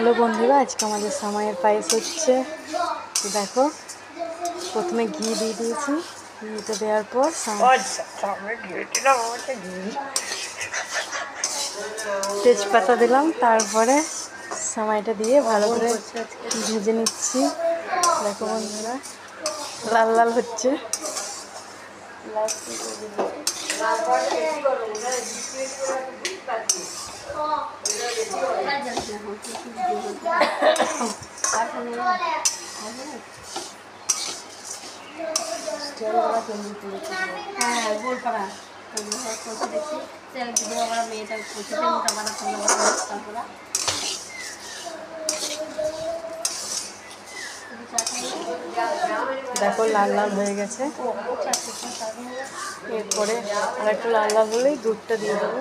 Hello বন্ধুরা, আজকে আমাদের সামাইয়ের পায়েস হচ্ছে। দেখো, প্রথমে ঘি দিয়ে দিয়েছি। ঘিটা দেওয়ার পর তেজপাতা দিলাম, তারপরে সামাইটা দিয়ে ভালো করে ভেজে নিচ্ছি। দেখো বন্ধুরা, লাল লাল হচ্ছে। হ্যাঁ গোলপাড়া দেখছি আমরা মেয়েটা মোটা বাড়া তারপরে দেখো লাল লাল হয়ে গেছে। এরপরে আর একটু লাল লাল হলেই দুধটা দিয়ে দেবো।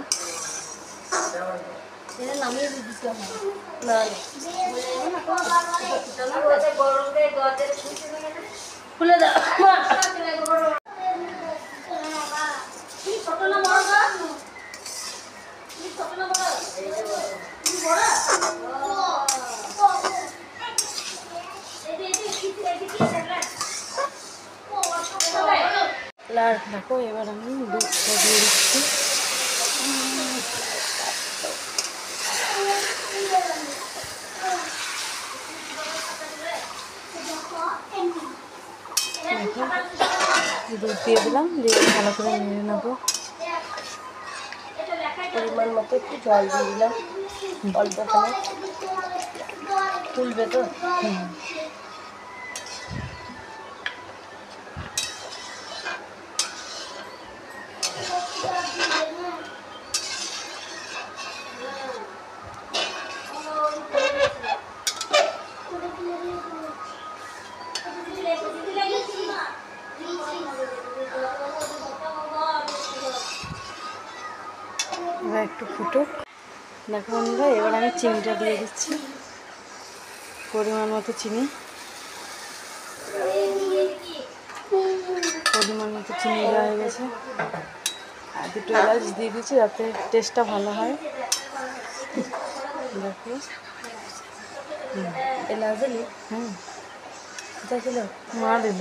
নামিয়ে দিতে হবে খুলে দাও। দেখো, এবার আমি দুধটা দিয়ে দিচ্ছি। দুধ দিয়ে দিলাম, দিয়ে ভালো করে নিয়ে নেবো। পরিমাণ মতো একটু জল দিয়ে দিলাম, অল্প করে তুলবে তো। এবার একটু ফুটুক। দেখো বন্ধুরা, এবার আমি চিনিটা দিয়ে দিচ্ছি, পরিমাণ মতো চিনি। দেওয়া হয়ে গেছে। আর দুটো এলাচ দিয়ে দিচ্ছি যাতে টেস্টটা ভালো হয়। দেখো, এলাচ দিলি? হুম, এটা ছিল মা দিল।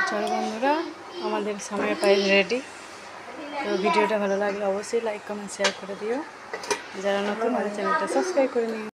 চলো বন্ধুরা, আমাদের সামনের পায়েস রেডি। তো ভিডিওটা ভালো লাগলে অবশ্যই লাইক কমেন্ট শেয়ার করে দিও। যারা নতুন, আমাদের চ্যানেলটা সাবস্ক্রাইব করে নিও।